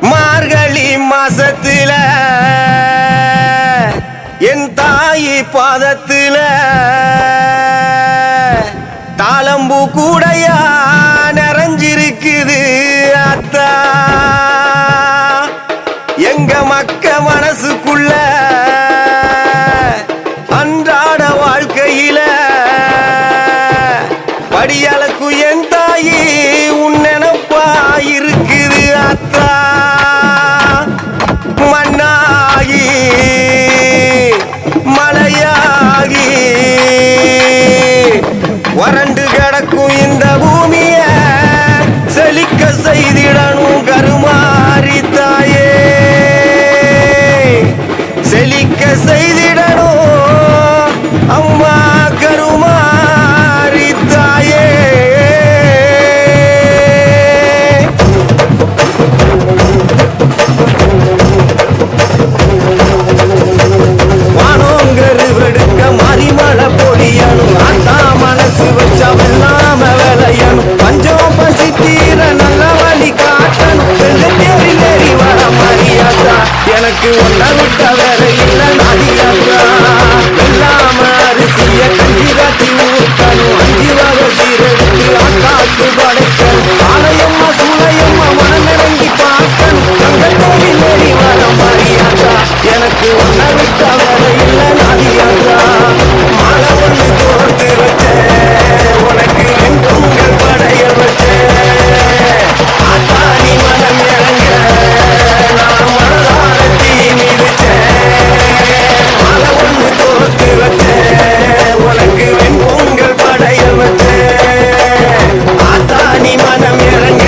மார்கழி மாசத்துல என் தாயி பாதத்துல தாளம்பூ கூடையா நிறைஞ்சிருக்குது அத்தா. எங்க மக்க மனசுக்குள்ள அன்றாட வாழ்க்கையில படியளக்கு என் தாயி உன் நினைப்பா இருக்குது அத்தா. மண்ணாகி மலையாகி வறண்டு கிடக்கும் இந்த பூமிய செழிக்க செய்திடணும் கருமாரி தாயே. செழிக்க செய்திடணும் அம்மா கருமாரி தாயே. வானோங்கரு வெடுக்க மாறிமழை பொழியணும் ஆத்தா. மனசு வச்சா வெள்ளாம விளையணும். பஞ்சம் பசி தீர நல்ல வழி காட்டணும். வெள்ளத்தேறி ஏறி வர மாறியாத்தா. எனக்கு ஒன்ன விட்ட வேற இல்ல நாடியாத்தா. வெள்ளாம அரிசிய கஞ்சி காட்டி ஊட்டணும். 5 வகை சீரெடுத்து ஆத்தாக்கு படைக்கணும். ஆலயம்மா சூளையம்மா மனமிறங்கி பார்க்கணும். வெள்ளத்தேறி ஏறி வர மாறியாத்தா. எனக்கு ஒன்ன விட்ட வேற இல்ல நாடியாத்தா. மாலை ஒண்ணு தோர்த்து வச்சேன் உனக்கு என் பொங்கல் படைய வச்சேன். ஆத்தா நீ மனம் இறங்க நான் மனதார தீ மிதிச்சேன். மாலை ஒண்ணு தோர்த்து வச்சேன் உனக்கு என் பொங்கல் படைய வச்சேன். ஆத்தா நீ மனம் இறங்க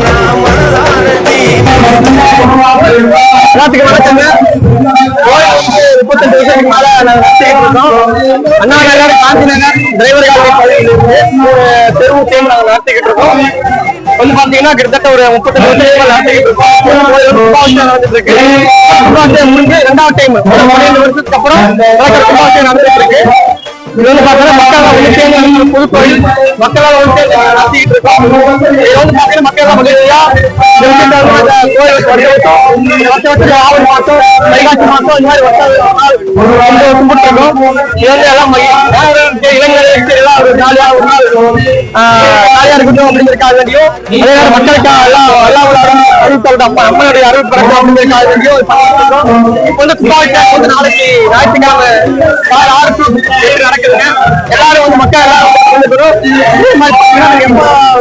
நான் மனதார தீ மிதிச்சேன். எல்லாத்துக்கும் வணக்கங்க. 38 வருஷத்துக்கு மேல அண்ணா நகர், காந்தி நகர், டிரைவர் தெருவு சேர்ந்து நாங்க நடத்திக்கிட்டு இருக்கோம். வந்து பாத்தீங்கன்னா கிட்டத்தட்ட ஒரு 38 வருஷம் நடத்திக்கிட்டு இருக்கோம். நடந்துட்டு இருக்கு. கும்பாபிஷேகம் முடிஞ்சு 2வது டைம் 12 வருஷத்துக்கு அப்புறம் கும்பாபிஷேகம் நடந்துட்டு இருக்கு. இது வந்து பாத்தீங்கன்னா மக்கள் வந்து சேர்ந்து புது கோயில் மக்களால் வந்து சேர்ந்து நடத்திக்கிட்டு இருக்கோம். இது வந்து பாத்தீங்கன்னா மக்கள் மகிழ்ச்சியா கோயில் வருஷம் ஆவணி மாசம் வைகாசி மாசம் இந்த மாதிரி வருஷம் கும்பிட்டுருக்கோம். இது வந்து எல்லாம் இளைஞர்களுக்கு எல்லாம் ஒரு ஜாலியா ஒரு நாள் ஜாலியா இருக்கட்டும் அப்படிங்கிறதுக்காக வேண்டியும், அதே நேரம் மக்களுக்கு எல்லாம் அறிவித்தோட அம்மனுடைய அறிவிப்பு பிறக்கும் அப்படிங்கிறதுக்காக வேண்டியும் இப்ப வந்து கும்பாபிஷேகம் வந்து நாளைக்கு ஞாயிற்றுக்கிழமை காலை 6 to 8 நடக்குதுங்க. எல்லாரும் வந்து மக்கள் எல்லாரும்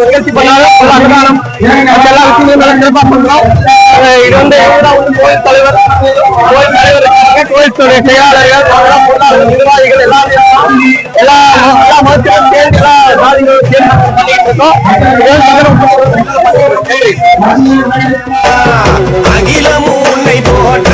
நிகழ்ச்சி பண்ணாலும் அன்னதானம் எல்லா விஷயங்களும் சிறப்பாக பண்றோம். இது வந்து கோயில் தலைவர் கோயிலுடைய செயலாளர்கள் நிர்வாகிகள் எல்லா மதத்திலும் சேர்ந்து எல்லா ஜாதிகளும் சேர்ந்து பண்ணிட்டு இருக்கோம். அகிலமும் உன்னை போற்ற